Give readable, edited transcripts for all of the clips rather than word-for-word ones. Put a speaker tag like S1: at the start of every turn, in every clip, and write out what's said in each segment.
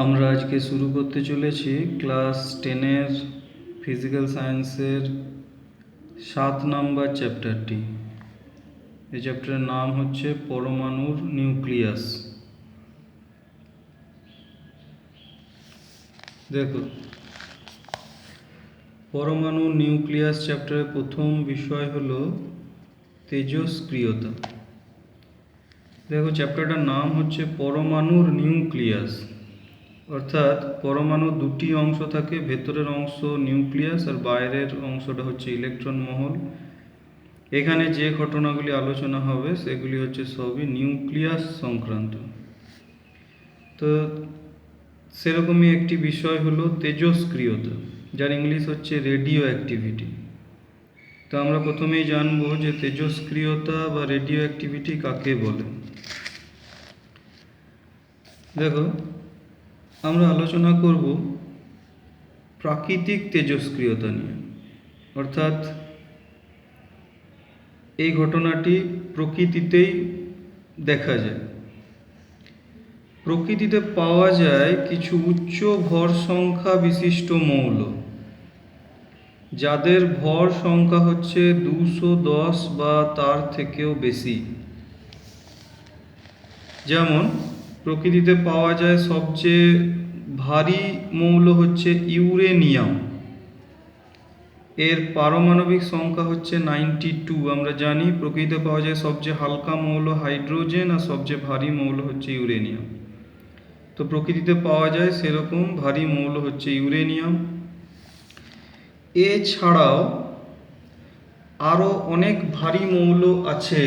S1: আমরা আজকে শুরু করতে চলেছি ক্লাস 10-এর ফিজিক্যাল সায়েন্সের 7 নম্বর চ্যাপ্টারটি। এই চ্যাপ্টারের নাম হচ্ছে পরমাণুর নিউক্লিয়াস। দেখো, পরমাণু নিউক্লিয়াস চ্যাপ্টারের প্রথম বিষয় হলো তেজস্ক্রিয়তা। দেখো, চ্যাপ্টারটার নাম হচ্ছে পরমাণুর নিউক্লিয়াস, অর্থাৎ পরমাণু দুটি অংশ থাকে, ভেতরের অংশ নিউক্লিয়াস আর বাইরের অংশটা হচ্ছে ইলেকট্রন মহল। এখানে যে ঘটনাগুলি আলোচনা হবে সেগুলি হচ্ছে সবই নিউক্লিয়াস সংক্রান্ত। তো সেরকমই একটি বিষয় হলো তেজস্ক্রিয়তা, যার ইংলিশ হচ্ছে রেডিও অ্যাক্টিভিটি। তো আমরা প্রথমেই জানবো যে তেজস্ক্রিয়তা বা রেডিও অ্যাক্টিভিটি কাকে বলে। দেখো, আমরা আলোচনা করব প্রাকৃতিক তেজস্ক্রিয়তা নিয়ে, অর্থাৎ এই ঘটনাটি প্রকৃতিতেই দেখা যায়। প্রকৃতিতে পাওয়া যায় কিছু উচ্চ ভর সংখ্যা বিশিষ্ট মৌল, যাদের ভর সংখ্যা হচ্ছে 210 বা তার থেকেও বেশি। যেমন প্রকৃতিতে পাওয়া যায় সবচেয়ে ভারী মৌল হচ্ছে ইউরেনিয়াম, এর পারমাণবিক সংখ্যা হচ্ছে 92। আমরা জানি প্রকৃতিতে পাওয়া যায় সবচেয়ে হালকা মৌল হাইড্রোজেন আর সবচেয়ে ভারী মৌল হচ্ছে ইউরেনিয়াম। তো প্রকৃতিতে পাওয়া যায় সেরকম ভারী মৌল হচ্ছে ইউরেনিয়াম। এছাড়াও আরও অনেক ভারী মৌল আছে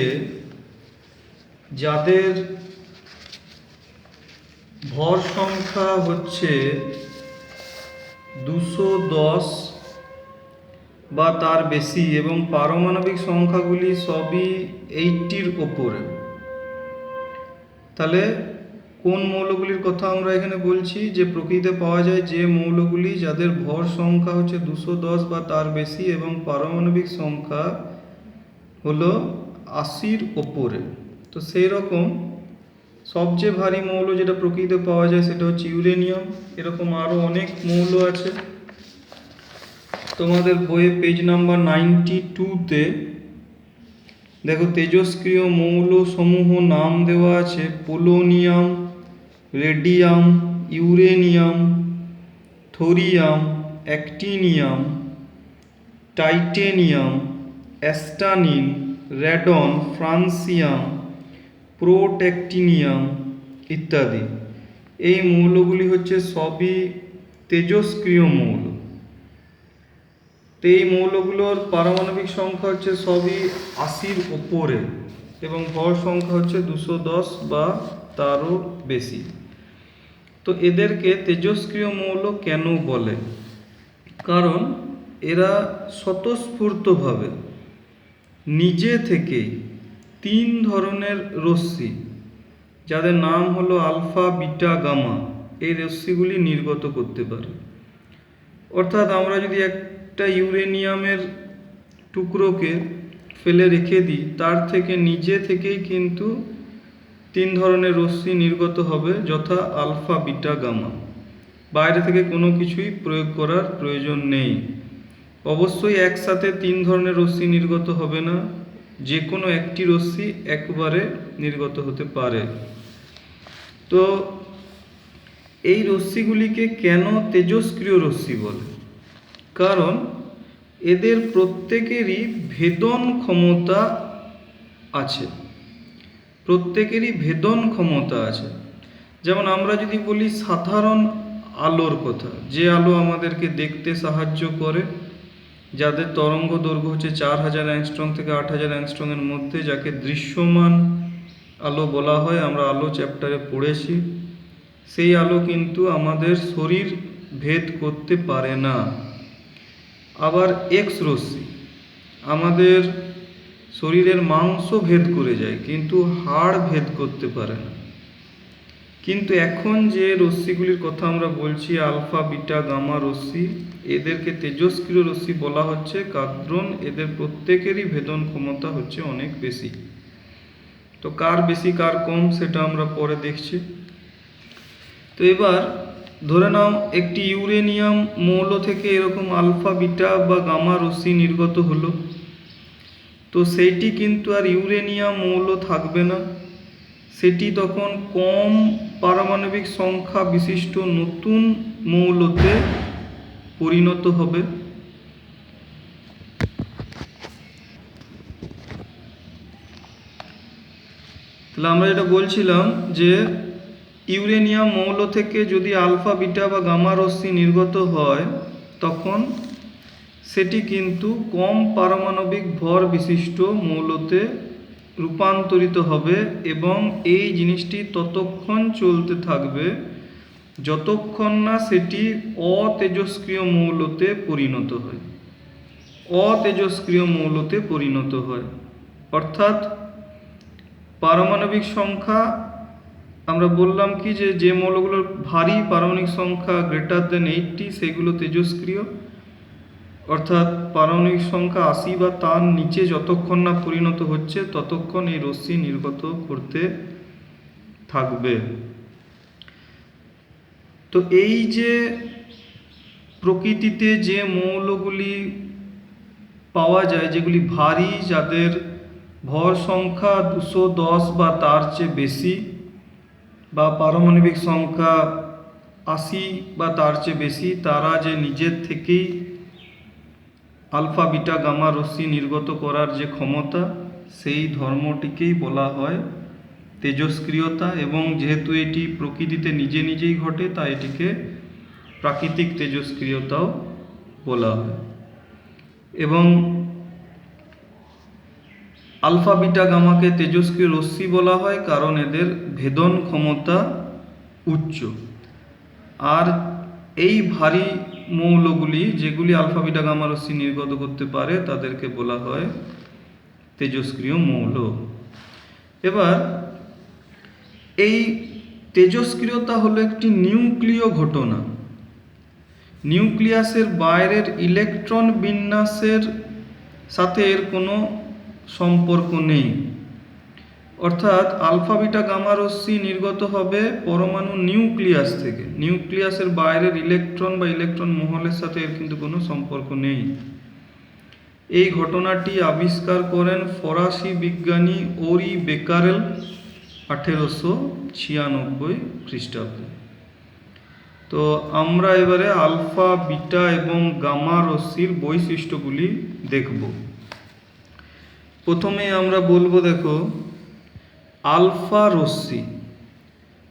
S1: যাদের ভর সংখ্যা হচ্ছে 210 বা তার বেশি এবং পারমাণবিক সংখ্যাগুলি সবই 80-র ওপরে। তাহলে কোন মৌলগুলির কথা আমরা এখানে বলছি? যে প্রকৃতিতে পাওয়া যায় যে মৌলগুলি যাদের ভর সংখ্যা হচ্ছে 210 বা তার বেশি এবং পারমাণবিক সংখ্যা হলো 80-র ওপরে। তো সেই রকম সবচেয়ে ভারী মৌল যেটা প্রকৃতিতে পাওয়া যায় সেটা হচ্ছে ইউরেনিয়াম। এরকম আরও অনেক মৌল আছে। তোমাদের বইয়ে পেজ নাম্বার 92-তে দেখো, তেজস্ক্রিয় মৌল সমূহ নাম দেওয়া আছে polonium, radium, uranium, thorium, actinium, titanium, astatine, radon, francium, protactinium ইত্যাদি। এই মৌলগুলি হচ্ছে সবই তেজস্ক্রিয় মৌল। তো এই মৌলগুলোর পারমাণবিক সংখ্যা হচ্ছে সবই 80-র ওপরে এবং ভর সংখ্যা হচ্ছে 210 বা তারও বেশি। তো এদেরকে তেজস্ক্রিয় মৌল কেন বলে? কারণ এরা স্বতঃস্ফূর্তভাবে নিজে থেকেই 3 ধরনের রশ্মি, যাদের নাম হলো আলফা, বিটা, গামা, এই রশ্মিগুলি নির্গত করতে পারে। অর্থাৎ আমরা যদি একটা ইউরেনিয়ামের টুকরোকে ফেলে রেখে দিই, তার থেকে নিজে থেকেই কিন্তু 3 ধরনের রশ্মি নির্গত হবে, যথা আলফা, বিটা, গামা। বাইরে থেকে কোনো কিছুই প্রয়োগ করার প্রয়োজন নেই। অবশ্যই একসাথে 3 ধরনের রশ্মি নির্গত হবে না, যে কোনো একটি রশ্মি একবারে নির্গত হতে পারে। তো এই রশ্মিগুলিকে কেন তেজস্ক্রিয় রশ্মি বলে? কারণ এদের প্রত্যেকেরই ভেদন ক্ষমতা আছে। প্রত্যেকেরই ভেদন ক্ষমতা আছে। যেমন আমরা যদি বলি সাধারণ আলোর কথা, যে আলো আমাদেরকে দেখতে সাহায্য করে, যাদের তরঙ্গ দৈর্ঘ্য হচ্ছে 4000 অ্যাংস্ট্রম থেকে 8000 অ্যাংস্ট্রমের মধ্যে, যাকে দৃশ্যমান আলো বলা হয়, আমরা আলো চ্যাপ্টারে পড়েছি। সেই আলো কিন্তু আমাদের শরীর ভেদ করতে পারে না। আবার এক্স রশ্মি আমাদের শরীরের মাংস ভেদ করে যায়, কিন্তু হাড় ভেদ করতে পারে না। কিন্তু এখন যে রশ্মিগুলির কথা আমরা বলছি, আলফা, বিটা, গামা রশ্মি, এদেরকে তেজস্ক্রিয় রশ্মি বলা হচ্ছে, কারণ এদের প্রত্যেকেরই ভেদন ক্ষমতা হচ্ছে অনেক বেশি। তো কার বেশি কার কম সেটা আমরা পরে দেখছি। তো এবার ধরে নাও একটি ইউরেনিয়াম মৌল থেকে এরকম আলফা বিটা বা গামা রশ্মি নির্গত হলো, তো সেইটি কিন্তু আর ইউরেনিয়াম মৌল থাকবে না, সেটি তখন কম পারমাণবিক সংখ্যা বিশিষ্ট নতুন মৌলতে পরিণত হবে। তাহলে আমরা যেটা বলছিলাম যে ইউরেনিয়াম মৌল থেকে যদি আলফা বিটা বা গামা রশ্মি নির্গত হয়, তখন সেটি কিন্তু কম পারমাণবিক ভর বিশিষ্ট মৌলতে রূপান্তরিত হবে এবং এই জিনিসটি ততক্ষণ চলতে থাকবে যতক্ষণ না সেটি অতেজস্ক্রিয় মৌলতে পরিণত হয়। অতেজস্ক্রিয় মৌলতে পরিণত হয় অর্থাৎ পারমাণবিক সংখ্যা, আমরা বললাম কি যে মৌলগুলোর ভারী পারমাণবিক সংখ্যা গ্রেটার দেন 80 সেগুলো তেজস্ক্রিয়, অর্থাৎ পারমাণবিক সংখ্যা 80 বা তার নিচে যতক্ষণ না পরিণত হচ্ছে ততক্ষণ এই রশ্মি নির্গত করতে থাকবে। তো এই যে প্রকৃতিতে যে মৌলগুলি পাওয়া যায় যেগুলি ভারী, যাদের ভর সংখ্যা 210 বা তার চেয়ে বেশি, বা পারমাণবিক সংখ্যা 80 বা তার চেয়ে বেশি, তারা যে নিজের থেকেই আলফা বিটা গামা রশ্মি নির্গত করার যে ক্ষমতা, সেই ধর্মটিকেই বলা হয় তেজস্ক্রিয়তা। এবং যেহেতু এটি প্রকৃতিতে নিজে নিজেই ঘটে, তাই এটিকে প্রাকৃতিক তেজস্ক্রিয়তাও বলা হয়। এবং আলফা বিটা গামাকে তেজস্ক্রিয় রশ্মি বলা হয় কারণ এদের ভেদন ক্ষমতা উচ্চ। আর এই ভারী মৌলগুলি যেগুলি আলফা বিটা গামা রশ্মি নির্গত করতে পারে তাদেরকে বলা হয় তেজস্ক্রিয় মৌল। এবার এই তেজস্ক্রিয়তা হলো একটি নিউক্লিয় ঘটনা। নিউক্লিয়াসের বাইরের ইলেকট্রন বিন্যাসের সাথে এর কোনো সম্পর্ক নেই। অর্থাৎ আলফা বিটা গামা রশ্মি নির্গত হবে পরমাণু নিউক্লিয়াস থেকে, নিউক্লিয়াসের বাইরের ইলেকট্রন বা ইলেকট্রন মহলের সাথে এর কিন্তু কোনো সম্পর্ক নেই। এই ঘটনাটি আবিষ্কার করেন ফরাসি বিজ্ঞানী ওরি বেকারেল 1896 খ্রিস্টাব্দে। তো আমরা এবারে আলফা বিটা এবং গামা রশ্মির বৈশিষ্ট্যগুলি দেখব। প্রথমে আমরা বলবো, দেখো আলফা রশ্মি।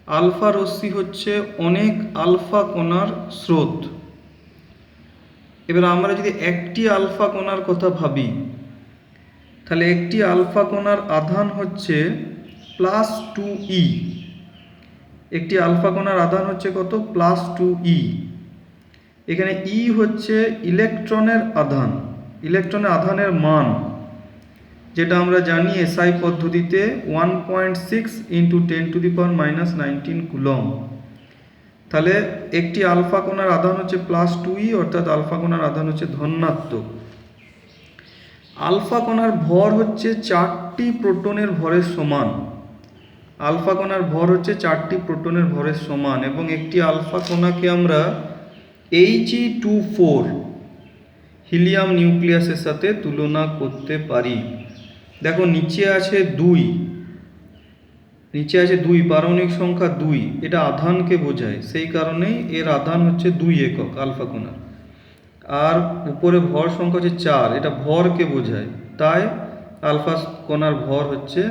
S1: আলফা রশ্মি হচ্ছে অনেক আলফা কণার স্রোত। এবার আমরা যদি একটি আলফা কণার কথা ভাবি, তাহলে একটি আলফা কণার আধান হচ্ছে +2e। একটি আলফা কণার আধান হচ্ছে কত? +2e। এখানে ই হচ্ছে ইলেকট্রনের আধান, ইলেকট্রনের আধানের মান, যেটা আমরা জানি এসআই পদ্ধতিতে 1.6 × 10⁻⁻19 কুলম্ব। তাহলে একটি আলফা কণার আধান হচ্ছে +2e, অর্থাৎ আলফা কণার আধান হচ্ছে ধনাত্মক। আলফা কণার ভর হচ্ছে 4টি প্রোটনের ভরের সমান। আলফা কণার ভর হচ্ছে 4টি প্রোটনের ভরের সমান। এবং একটি আলফা কণাকে আমরা He2 4 হিলিয়াম নিউক্লিয়াসের সাথে তুলনা করতে পারি। দেখো নিচে আছে 2, নিচে আছে 2, পারমাণবিক সংখ্যা 2, এটা আধানকে বোঝায়, সেই কারণেই এর আধান হচ্ছে 2 একক আলফা কণার। আর উপরে ভর সংখ্যা হচ্ছে 4, এটা ভরকে বোঝায়, তাই আলফা কণার ভর হচ্ছে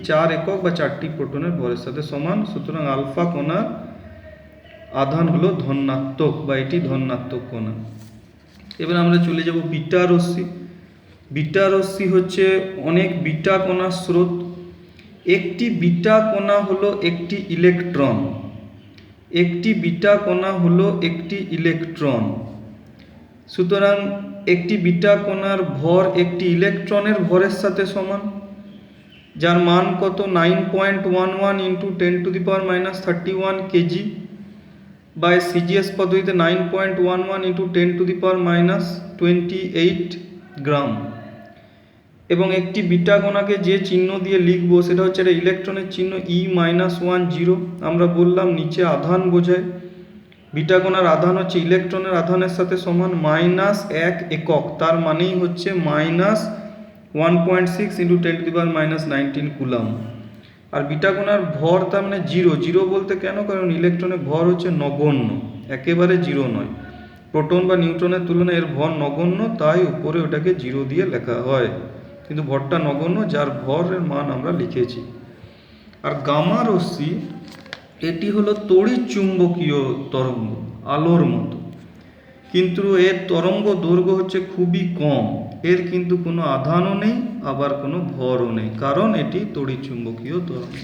S1: 4 একক বা 4টি প্রোটনের ভরের সাথে সমান। সুতরাং আলফা কণার আধান হলো ধনাত্মক বা এটি ধনাত্মক কণা। এবার আমরা চলে যাব বিটা রশ্মি। বিটা রশ্মি হচ্ছে অনেক বিটা কণার স্রোত। একটি বিটা কণা হলো একটি ইলেকট্রন, একটি বিটা কণা হলো একটি ইলেকট্রন। সুতরাং একটি বিটা কণার ভর একটি ইলেকট্রনের ভরের সাথে সমান, যার মান কত? 9.11 × 10⁻31 কেজি, বা সিজিএস পদ্ধতিতে 9.11 × 10⁻28 গ্রাম। এবং একটি বিটা কণাকে যে চিহ্ন দিয়ে লিখবো সেটা হচ্ছে একটা ইলেকট্রনের চিহ্ন E-10। আমরা বললাম নিচে আধান বোঝায়, বিটা কণার আধান হচ্ছে ইলেকট্রনের আধানের সাথে সমান -1 একক, তার মানেই হচ্ছে -1.6 × 10⁻⁻19 কুলাম। আর বিটা কণার ভর তার মানে জিরো। জিরো বলতে কেন? কারণ ইলেকট্রনের ভর হচ্ছে নগণ্য, একেবারে জিরো নয়। প্রোটন বা নিউট্রনের তুলনায় এর ভর নগণ্য, তাই উপরে ওটাকে জিরো দিয়ে লেখা হয়, কিন্তু ভরটা নগণ্য, যার ভরের মান আমরা লিখেছি। আর গামা রশ্মি এটি হলো তড়িৎ চুম্বকীয় তরঙ্গ, আলোর মতো, কিন্তু এর তরঙ্গ দৈর্ঘ্য হচ্ছে খুবই কম। এর কিন্তু কোনো আধানও নেই, আবার কোনো ভরও নেই, কারণ এটি তড়িৎ চুম্বকীয় তরঙ্গ।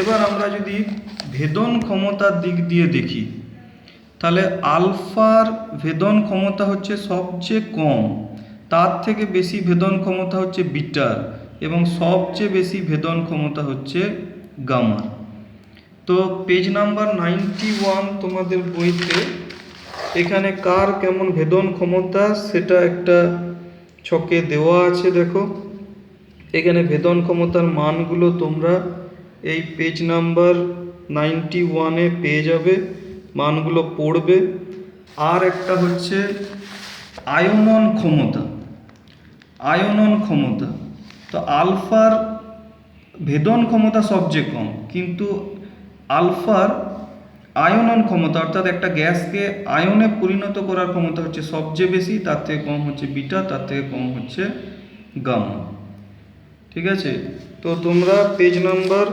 S1: এবার আমরা যদি ভেদন ক্ষমতার দিক দিয়ে দেখি, তাহলে আলফার ভেদন ক্ষমতা হচ্ছে সবচেয়ে কম, তার থেকে বেশি ভেদন ক্ষমতা হচ্ছে বিটার, এবং সবচেয়ে বেশি ভেদন ক্ষমতা হচ্ছে গামার। তো পেজ নাম্বার 91 তোমাদের বইতে এখানে কার কেমন ভেদন ক্ষমতা সেটা একটা ছকে দেওয়া আছে। দেখো এখানে ভেদন ক্ষমতার মানগুলো তোমরা এই পেজ নাম্বার 91-এ পেয়ে যাবে, মানগুলো পড়বে। আর একটা হচ্ছে আয়নন ক্ষমতা। আয়নন ক্ষমতা, তো আলফার ভেদন ক্ষমতা সবচেয়ে কম, কিন্তু আলফার আয়নন ক্ষমতা অর্থাৎ একটা গ্যাসকে আয়নে পরিণত করার ক্ষমতা হচ্ছে সবচেয়ে বেশি, তার থেকে কম হচ্ছে বিটা, তার থেকে কম হচ্ছে গামা। ঠিক আছে, তো তোমরা পেজ নাম্বার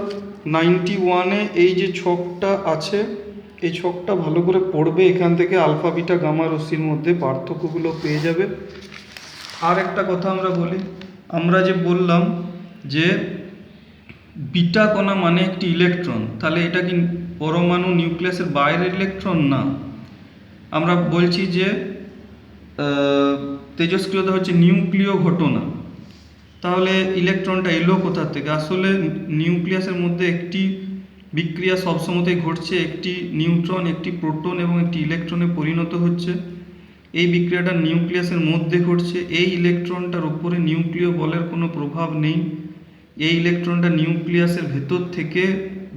S1: 91-এ এই যে ছকটা আছে, এই ছকটা ভালো করে পড়বে, এখান থেকে আলফা বিটা গামা রশ্মির মধ্যে পার্থক্যগুলো পেয়ে যাবে। আর একটা কথা আমরা বলি, আমরা যে বললাম যে বিটা কণা মানে একটি ইলেকট্রন, তাহলে এটা কি পরমাণু নিউক্লিয়াসের বাইরের ইলেকট্রন? না, আমরা বলছি যে তেজস্ক্রিয়তা হচ্ছে নিউক্লিয় ঘটনা। তাহলে ইলেকট্রনটা এলো কোথা থেকে? আসলে নিউক্লিয়াসের মধ্যে একটি বিক্রিয়া সবসময়তেই ঘটছে, একটি নিউট্রন একটি প্রোটন এবং একটি ইলেকট্রনে পরিণত হচ্ছে। এই বিক্রিয়াটা নিউক্লিয়াসের মধ্যে ঘটছে। এই ইলেকট্রনটার উপরে নিউক্লিয় বলের কোনো প্রভাব নেই। এই ইলেকট্রনটা নিউক্লিয়াসের ভেতর থেকে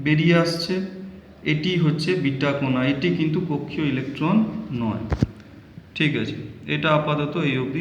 S1: বেরিয়ে আসছে, এটি হচ্ছে বিটা কণা, এটি কিন্তু কক্ষীয় ইলেকট্রন নয়। ঠিক আছে, এটা আপাতত এই অবধি।